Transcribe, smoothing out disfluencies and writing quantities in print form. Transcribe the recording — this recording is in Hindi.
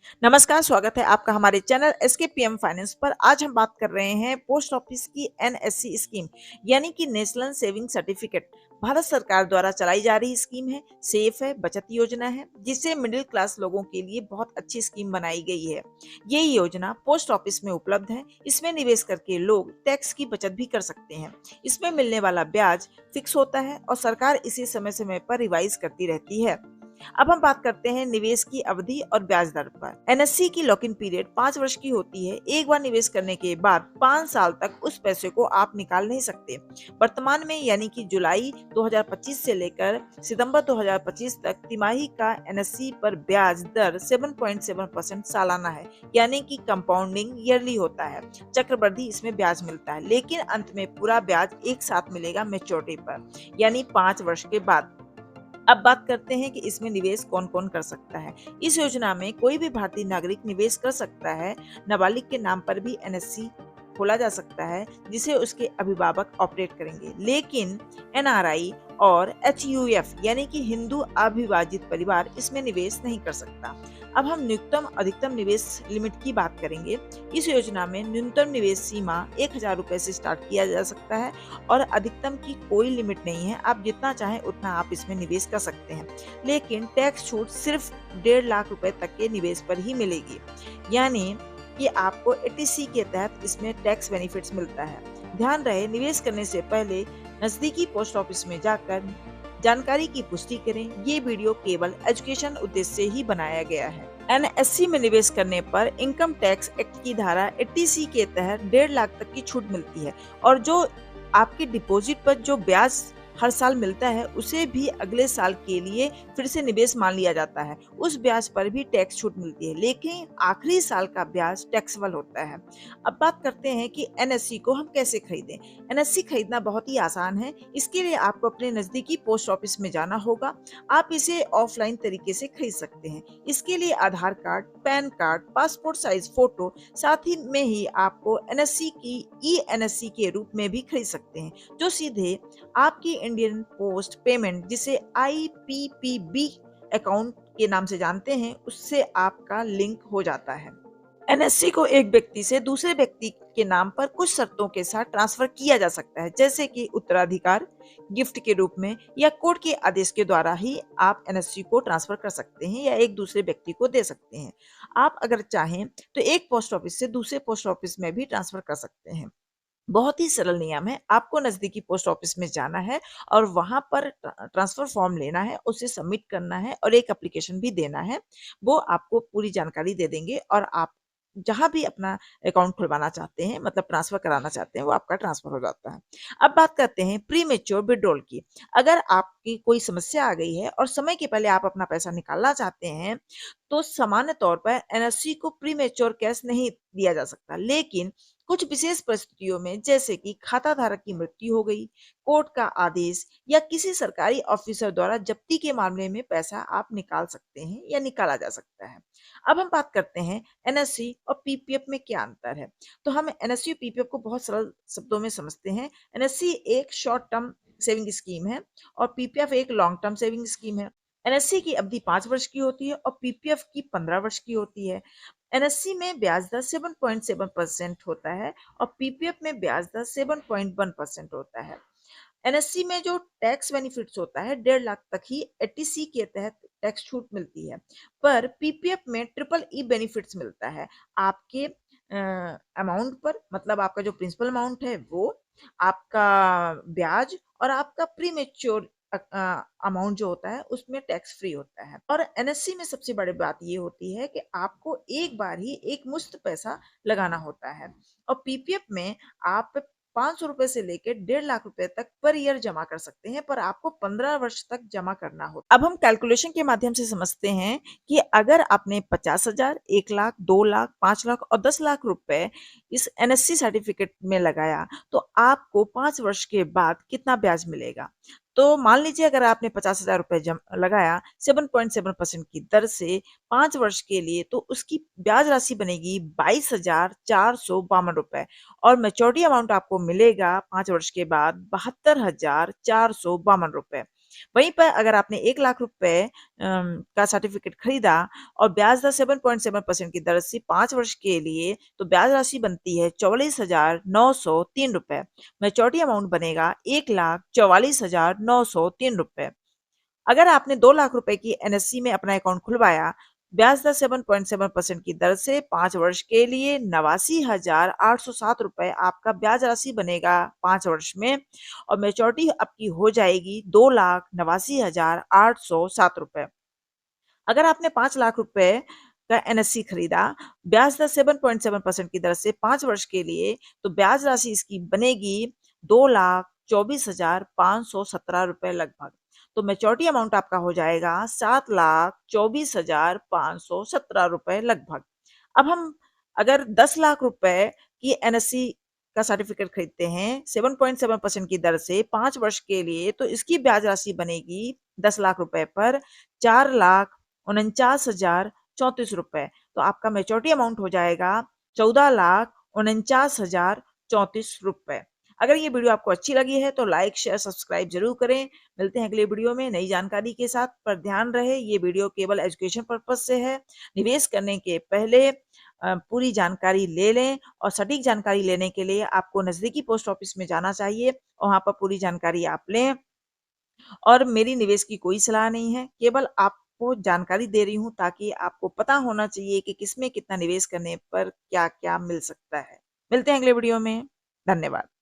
नमस्कार, स्वागत है आपका हमारे चैनल एसकेपीएम फाइनेंस पर। आज हम बात कर रहे हैं पोस्ट ऑफिस की एनएससी स्कीम यानी कि नेशनल सेविंग सर्टिफिकेट। भारत सरकार द्वारा चलाई जा रही स्कीम है, सेफ है, बचत योजना है, जिसे मिडिल क्लास लोगों के लिए बहुत अच्छी स्कीम बनाई गई है। ये योजना पोस्ट ऑफिस में उपलब्ध है। इसमें निवेश करके लोग टैक्स की बचत भी कर सकते हैं। इसमें मिलने वाला ब्याज फिक्स होता है और सरकार इसे समय समय पर रिवाइज करती रहती है। अब हम बात करते हैं निवेश की अवधि और ब्याज दर पर। एनएससी की लॉक इन पीरियड 5 वर्ष की होती है। एक बार निवेश करने के बाद 5 साल तक उस पैसे को आप निकाल नहीं सकते। वर्तमान में यानी कि जुलाई 2025 से लेकर सितंबर 2025 तक तिमाही का एनएससी पर ब्याज दर 7.7% सालाना है, यानी कि कंपाउंडिंग ईयरली होता है। चक्रवृद्धि इसमें ब्याज मिलता है, लेकिन अंत में पूरा ब्याज एक साथ मिलेगा मैच्योरिटी पर, यानी 5 वर्ष के बाद। अब बात करते हैं कि इसमें निवेश कौन कौन कर सकता है। इस योजना में कोई भी भारतीय नागरिक निवेश कर सकता है। नाबालिग के नाम पर भी एनएससी खोला जा सकता है, जिसे उसके अभिभावक ऑपरेट करेंगे। लेकिन एनआरआई और एचयूएफ यानी कि हिंदू अविभाजित परिवार इसमें निवेश नहीं कर सकता। अब हम न्यूनतम अधिकतम निवेश लिमिट की बात करेंगे। इस योजना में न्यूनतम निवेश सीमा 1,000 रुपए से स्टार्ट किया जा सकता है और अधिकतम की कोई लिमिट नहीं है। आप जितना चाहें उतना आप इसमें निवेश कर सकते हैं, लेकिन टैक्स छूट सिर्फ 1.5 लाख रुपए तक के निवेश पर ही मिलेगी, यानी कि आपको एटीसी के तहत इसमें टैक्स बेनिफिट्स मिलता है। ध्यान रहे, निवेश करने से पहले नजदीकी पोस्ट ऑफिस में जाकर जानकारी की पुष्टि करें। ये वीडियो केवल एजुकेशन उद्देश्य से ही बनाया गया है। एनएससी में निवेश करने पर इनकम टैक्स एक्ट की धारा 80C के तहत 1.5 लाख तक की छूट मिलती है और जो आपके डिपॉजिट पर जो ब्याज हर साल मिलता है उसे भी अगले साल के लिए फिर से निवेश मान लिया जाता है। उस ब्याज पर भी टैक्स छूट मिलती है, लेकिन आखिरी साल का ब्याज टैक्सेबल होता है। अब बात करते हैं कि एनएससी को हम कैसे खरीदें। एनएससी खरीदना बहुत ही आसान है। इसके लिए आपको अपने नजदीकी पोस्ट ऑफिस में जाना होगा। आप इसे ऑफलाइन तरीके से खरीद सकते हैं। इसके लिए Aadhaar card, PAN card, passport size photo, साथ ही में ही आपको एनएससी की ई एनएससी के रूप में भी खरीद सकते हैं, जो सीधे आपकी इंडियन पोस्ट पेमेंट, जिसे आईपीपीबी अकाउंट के नाम से जानते हैं, उससे आपका लिंक हो जाता है। एनएससी को एक व्यक्ति से दूसरे व्यक्ति के नाम पर कुछ शर्तों के साथ ट्रांसफर किया जा सकता है, जैसे कि उत्तराधिकार, गिफ्ट के रूप में या कोर्ट के आदेश के द्वारा ही आप एनएससी को ट्रांसफर कर सकते हैं या एक दूसरे व्यक्ति को दे सकते हैं। आप अगर चाहें तो एक पोस्ट ऑफिस से दूसरे पोस्ट ऑफिस में भी ट्रांसफर कर सकते हैं। बहुत ही सरल नियम है। आपको नजदीकी पोस्ट ऑफिस में जाना है और वहां पर ट्रांसफर फॉर्म लेना है, उसे सबमिट करना है और एक एप्लीकेशन भी देना है। वो आपको पूरी जानकारी दे देंगे और आप जहां भी अपना अकाउंट खुलवाना चाहते हैं, मतलब ट्रांसफर कराना चाहते हैं, वो आपका ट्रांसफर हो जाता है। अब बात करते हैं प्री मेच्योर विड्रॉल की। अगर आपकी कोई समस्या आ गई है और समय के पहले आप अपना पैसा निकालना चाहते हैं, तो सामान्य तौर पर एनएससी को प्री मेच्योर कैश नहीं दिया जा सकता, लेकिन कुछ विशेष परिस्थितियों में, जैसे कि खाता धारक की मृत्यु हो गई, कोर्ट का आदेश या किसी सरकारी ऑफिसर द्वारा जब्ती के मामले में पैसा आप निकाल सकते हैं या निकाला जा सकता है। अब हम बात करते हैं एनएससी और पीपीएफ में क्या अंतर है। तो हम एनएससी और पीपीएफ को बहुत सरल शब्दों में समझते हैं। एनएससी एक शॉर्ट टर्म सेविंग स्कीम है और पीपीएफ एक लॉन्ग टर्म सेविंग स्कीम है। एनएससी की अवधि 5 वर्ष की होती है और पीपीएफ की 15 वर्ष की होती है। एनएससी में ब्याज दर 7.7% होता है और पीपीएफ में ब्याज दर 7.1% होता है। एनएससी में जो टैक्स बेनिफिट्स होता है 1.5 लाख तक ही एटीसी के तहत टैक्स छूट मिलती है, पर पीपीएफ में ट्रिपल ई बेनिफिट्स मिलता है। आपके अमाउंट पर, मतलब आपका जो प्रिंसिपल अमाउंट है वो, आपका ब्याज और आपका प्री मेच्योर अमाउंट जो होता है उसमें टैक्स फ्री होता है। और एनएससी में सबसे बड़ी बात ये होती है कि आपको एक बार ही एक मुश्त पैसा लगाना होता है और पीपीएफ में आप 500 रुपए से लेकर 1.5 लाख रुपए तक पर ईयर जमा कर सकते हैं, पर आपको 15 वर्ष तक जमा करना होता है। अब हम कैलकुलेशन के माध्यम से समझते हैं कि अगर आपने 50,000, 1 लाख, 2 लाख, 5 लाख और 10 लाख रुपए इस एनएससी सर्टिफिकेट में लगाया, तो आपको 5 वर्ष के बाद कितना ब्याज मिलेगा। तो मान लीजिए अगर आपने 50,000 रुपए लगाया 7.7% की दर से 5 वर्ष के लिए, तो उसकी ब्याज राशि बनेगी 22,452 रुपए और मैच्योरिटी अमाउंट आपको मिलेगा 5 वर्ष के बाद 72,452 रुपए। वहीं पर अगर आपने 1 लाख रुपए का सर्टिफिकेट खरीदा और ब्याज दर 7.7% की दर से 5 वर्ष के लिए, तो ब्याज राशि बनती है 44,903 रुपए। मैच्योरिटी अमाउंट बनेगा 1,44,903 रुपए। अगर आपने 2 लाख रुपए की एनएससी में अपना अकाउंट खुलवाया, ब्याज दर 7.7% की दर से 5 वर्ष के लिए 89,807 रुपए आपका ब्याज राशि बनेगा 5 वर्ष में, और मैच्योरिटी आपकी हो जाएगी 2,89,807 रुपए। अगर आपने 5 लाख रुपए का एनएससी खरीदा, ब्याज दर 7.7% की दर से 5 वर्ष के लिए, तो ब्याज राशि इसकी बनेगी 2,24,517 रुपए लगभग। तो मैच्योरिटी अमाउंट आपका हो जाएगा 7,24,517 रुपए लगभग। अब हम अगर 10 लाख रुपए की एनएससी का सर्टिफिकेट खरीदते हैं 7.7% की दर से 5 वर्ष के लिए, तो इसकी ब्याज राशि बनेगी 10 लाख रुपए पर 4,49,034 रुपए। तो आपका मैच्योरिटी अमाउंट हो जाएगा 14,49,034 रुपए। अगर ये वीडियो आपको अच्छी लगी है तो लाइक, शेयर, सब्सक्राइब ज़रूर करें। मिलते हैं अगले वीडियो में नई जानकारी के साथ। पर ध्यान रहे, ये वीडियो केवल एजुकेशन पर्पज़ से है। निवेश करने के पहले पूरी जानकारी ले लें, और सटीक जानकारी लेने के लिए आपको नज़दीकी पोस्ट ऑफिस में जाना चाहिए और वहाँ पर पूरी जानकारी आप लें। और मेरी निवेश की कोई सलाह नहीं है, केवल आपको जानकारी दे रही हूँ ताकि आपको पता होना चाहिए कि किसमें कितना निवेश करने पर क्या-क्या मिल सकता है। मिलते हैं अगले वीडियो में। धन्यवाद।